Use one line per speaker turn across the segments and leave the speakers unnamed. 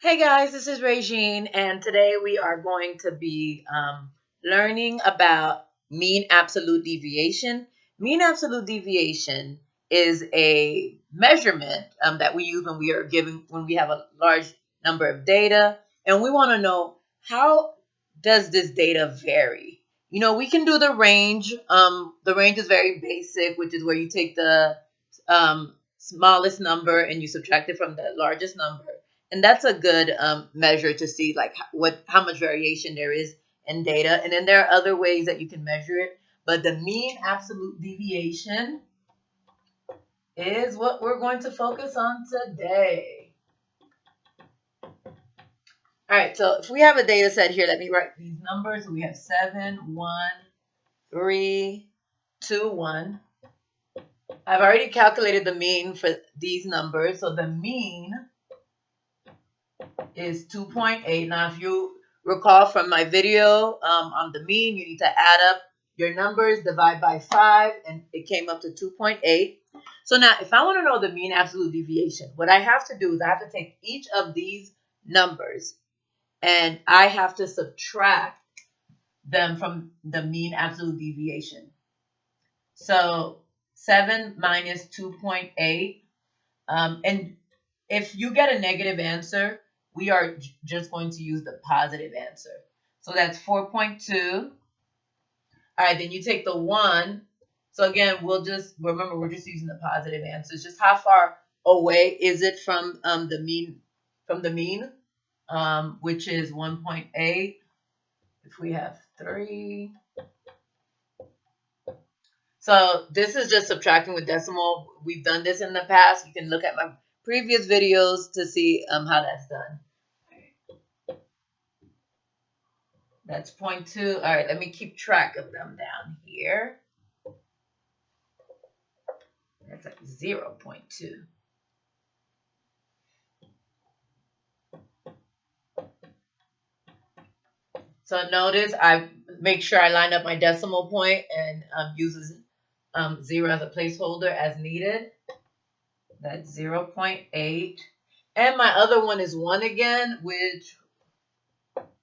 Hey guys, this is Regine, and today we are going to be learning about mean absolute deviation. Mean absolute deviation is a measurement that we use when we have a large number of data, and we want to know how does this data vary. We can do the range. The range is very basic, which is where you take the smallest number and you subtract it from the largest number, and that's a good measure to see like how much variation there is in data. And then there are other ways that you can measure it, but the mean absolute deviation is what we're going to focus on today. All right, so if we have a data set here, let me write these numbers. We have 7 1 3 2 1. I've already calculated the mean for these numbers, so the mean is 2.8. Now, if you recall from my video on the mean, you need to add up your numbers, divide by 5, and it came up to 2.8. So now, if I want to know the mean absolute deviation, what I have to do is I have to take each of these numbers and I have to subtract them from the mean absolute deviation. So 7 minus 2.8. And if you get a negative answer, we are just going to use the positive answer. So that's 4.2. All right, then you take the 1. So again, we'll just remember we're just using the positive answers. Just how far away is it from the mean, which is 1.8. If we have 3. So this is just subtracting with decimal. We've done this in the past. You can look at my previous videos to see how that's done. That's 0.2. All right, let me keep track of them down here. That's like 0.2. So notice I make sure I line up my decimal point and uses 0 as a placeholder as needed. That's 0.8. And my other one is 1 again, which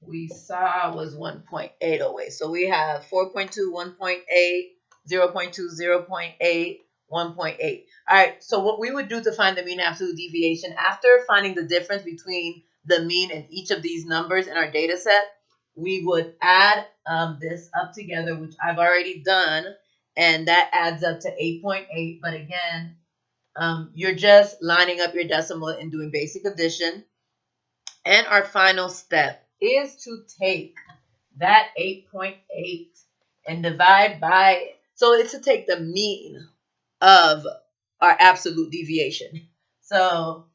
we saw was 1.8 away. So we have 4.2, 1.8, 0.2, 0.8, 1.8. All right, so what we would do to find the mean absolute deviation, after finding the difference between the mean and each of these numbers in our data set, we would add this up together, which I've already done, and that adds up to 8.8. But again, you're just lining up your decimal and doing basic addition. And our final step is to take that 8.8 and divide by, so it's to take the mean of our absolute deviation. So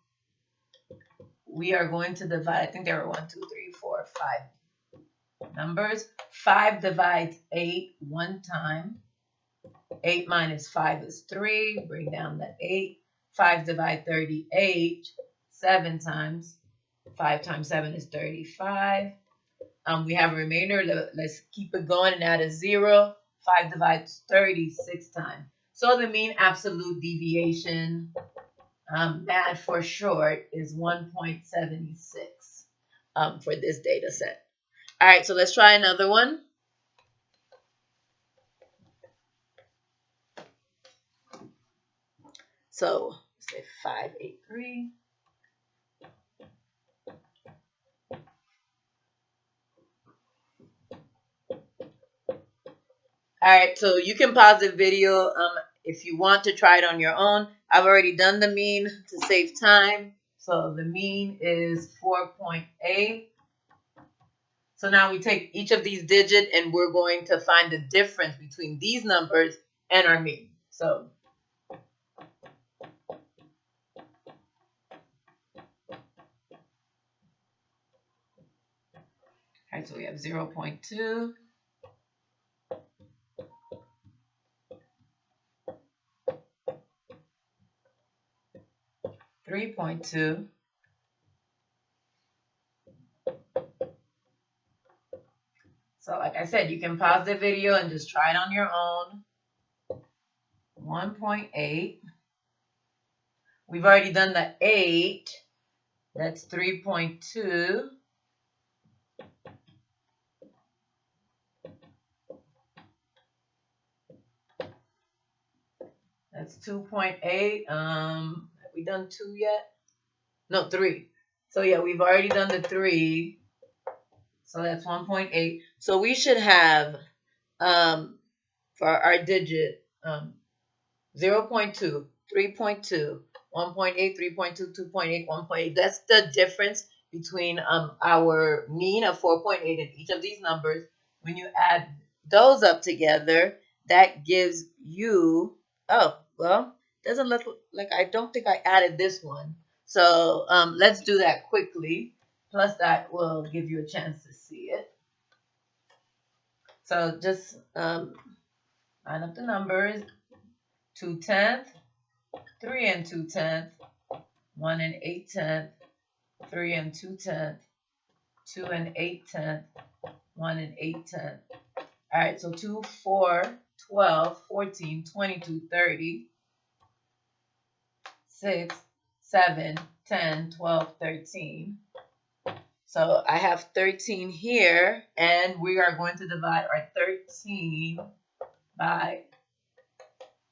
we are going to divide, I think there were 1, 2, 3, 4, 5 numbers. 5 divides 8 one time. 8 minus 5 is 3. Bring down the 8. 5 divide 38 7 times. 5 times 7 is 35. We have a remainder. Let's keep it going and add a 0. 5 divides 36 times. So the mean absolute deviation, MAD for short, is 1.76 for this data set. All right, so let's try another one. So say 583. All right, so you can pause the video if you want to try it on your own. I've already done the mean to save time. So the mean is 4.8. So now we take each of these digits and we're going to find the difference between these numbers and our mean. So all right, so we have 0.2. 3.2. So like I said, you can pause the video and just try it on your own. 1.8. We've already done the 8. That's 3.2. That's 2.8. Have we done 2 yet? No, 3. So yeah, we've already done the 3. So that's 1.8. So we should have for our digit 0.2, 3.2, 1.8, 3.2, 2.8, 1.8. That's the difference between our mean of 4.8 in each of these numbers. When you add those up together, that gives you, oh, well, doesn't look like, I don't think I added this one. So let's do that quickly. Plus that will give you a chance to see it. So just line up the numbers, 2/10, 3 and 2/10, 1 and 8/10, 3 and 2/10, 2 and 8/10, 1 and 8/10. All right, so 2, 4, 12, 14, 22, 30, 6, 7, 10, 12, 13. So I have 13 here, and we are going to divide our 13 by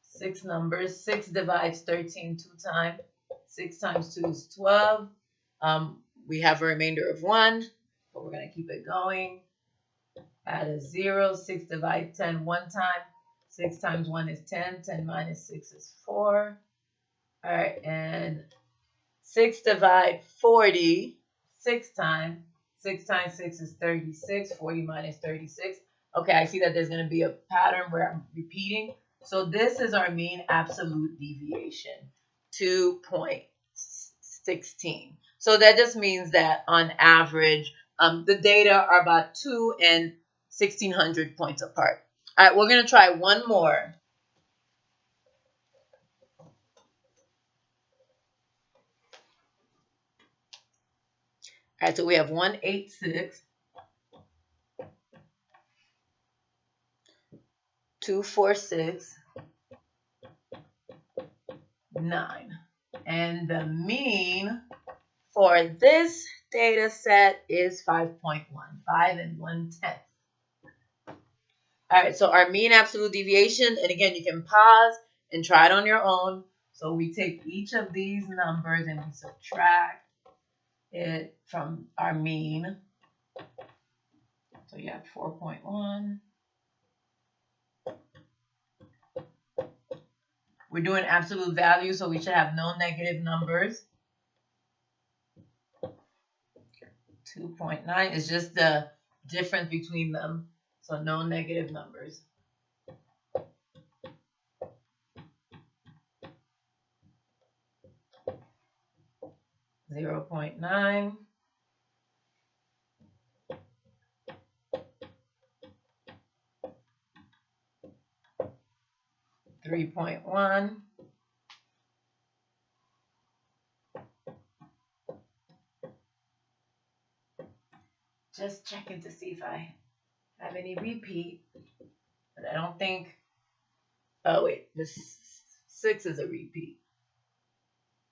6 numbers. 6 divides 13 2 times. 6 times 2 is 12. We have a remainder of 1, but we're going to keep it going. Add a 0. 6 divides 10 1 time. 6 times 1 is 10. 10 minus 6 is 4. All right, and 6 divides 40 6 times. 6 times 6 is 36. 40 minus 36. Okay, I see that there's going to be a pattern where I'm repeating. So this is our mean absolute deviation, 2.16. So that just means that on average, the data are about 2 and 1,600 points apart. All right, we're going to try one more. All right, so we have 186, 246, 9. And the mean for this data set is 5.1, 5 and 1/10. All right, so our mean absolute deviation, and again, you can pause and try it on your own. So we take each of these numbers and we subtract it from our mean. So you have 4.1. We're doing absolute value, so we should have no negative numbers. 2.9 is just the difference between them, so no negative numbers. 0.9. 3.1. Just checking to see if I have any repeat, but I don't think. Oh wait, this 6 is a repeat.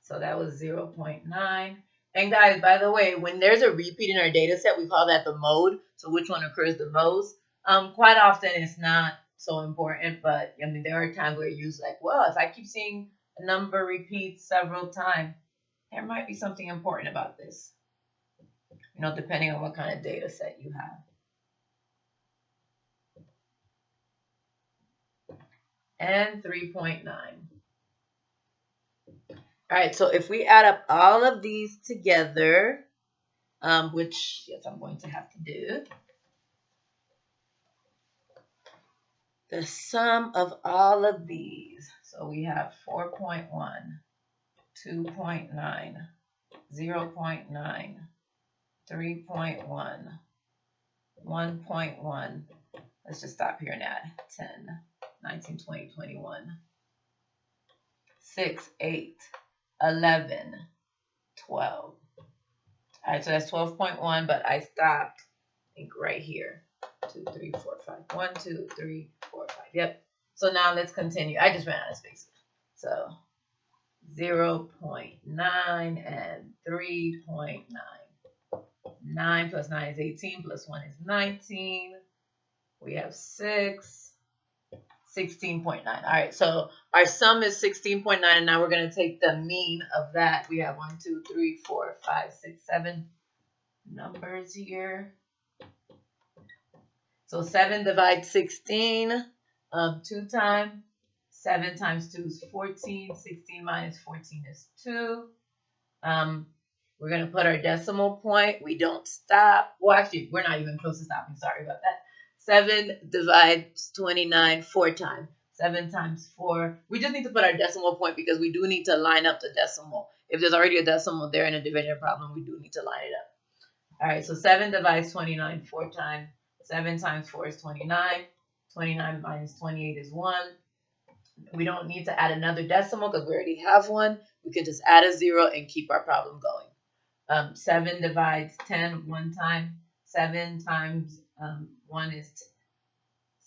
So that was 0.9. And guys, by the way, when there's a repeat in our data set, we call that the mode. So which one occurs the most? Quite often it's not so important, but I mean there are times where you use like, well, if I keep seeing a number repeat several times, there might be something important about this. You know, depending on what kind of data set you have. And 3.9. All right, so if we add up all of these together, which yes, I'm going to have to do, the sum of all of these. So we have 4.1, 2.9, 0.9, 3.1, 1.1. Let's just stop here and add 10, 19, 20, 21, 6, 8, 11, 12. All right, so that's 12.1, but I stopped, I think, right here. 2, 3, 4, 5. 1, 2, 3, 4, 5. Yep. So now let's continue. I just ran out of space. So 0.9, and 3.9. 9 plus 9 is 18, plus 1 is 19. We have 6. 16.9. All right, so our sum is 16.9, and now we're going to take the mean of that. We have 1, 2, 3, 4, 5, 6, 7 numbers here. So 7 divides 16 2 times. 7 times 2 is 14. 16 minus 14 is 2. We're going to put our decimal point. We don't stop. Well, actually, we're not even close to stopping. Sorry about that. 7 divides 29 4 times. 7 times 4. We just need to put our decimal point because we do need to line up the decimal. If there's already a decimal there in a division problem, we do need to line it up. All right, so 7 divides 29 4 times. 7 times 4 is 29. 29 minus 28 is 1. We don't need to add another decimal because we already have one. We can just add a 0 and keep our problem going. 7 divides 10 1 time. 7 times 1 is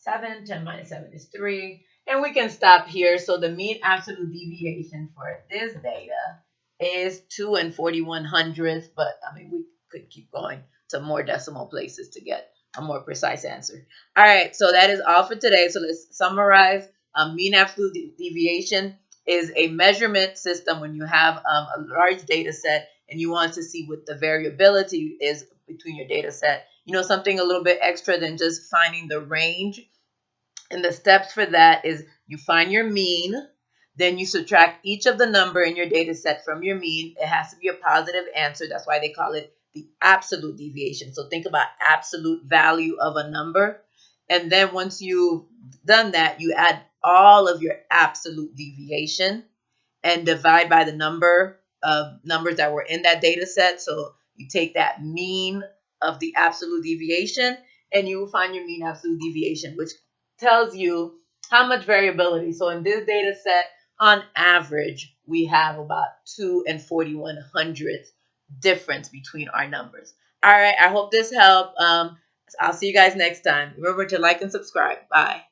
7. 10 minus 7 is 3. And we can stop here. So the mean absolute deviation for this data is 2 and 41/100ths. But I mean, we could keep going to more decimal places to get a more precise answer. All right, so that is all for today. So let's summarize. Mean absolute deviation is a measurement system when you have a large data set and you want to see what the variability is between your data set. You know, something a little bit extra than just finding the range. And the steps for that is you find your mean, then you subtract each of the number in your data set from your mean. It has to be a positive answer. That's why they call it the absolute deviation. So think about absolute value of a number. And then once you've done that, you add all of your absolute deviation and divide by the number of numbers that were in that data set. So you take that mean of the absolute deviation and you will find your mean absolute deviation, which tells you how much variability. So in this data set, on average, we have about 2 and 41/100ths difference between our numbers. All right, I hope this helped. I'll see you guys next time. Remember to like and subscribe. Bye.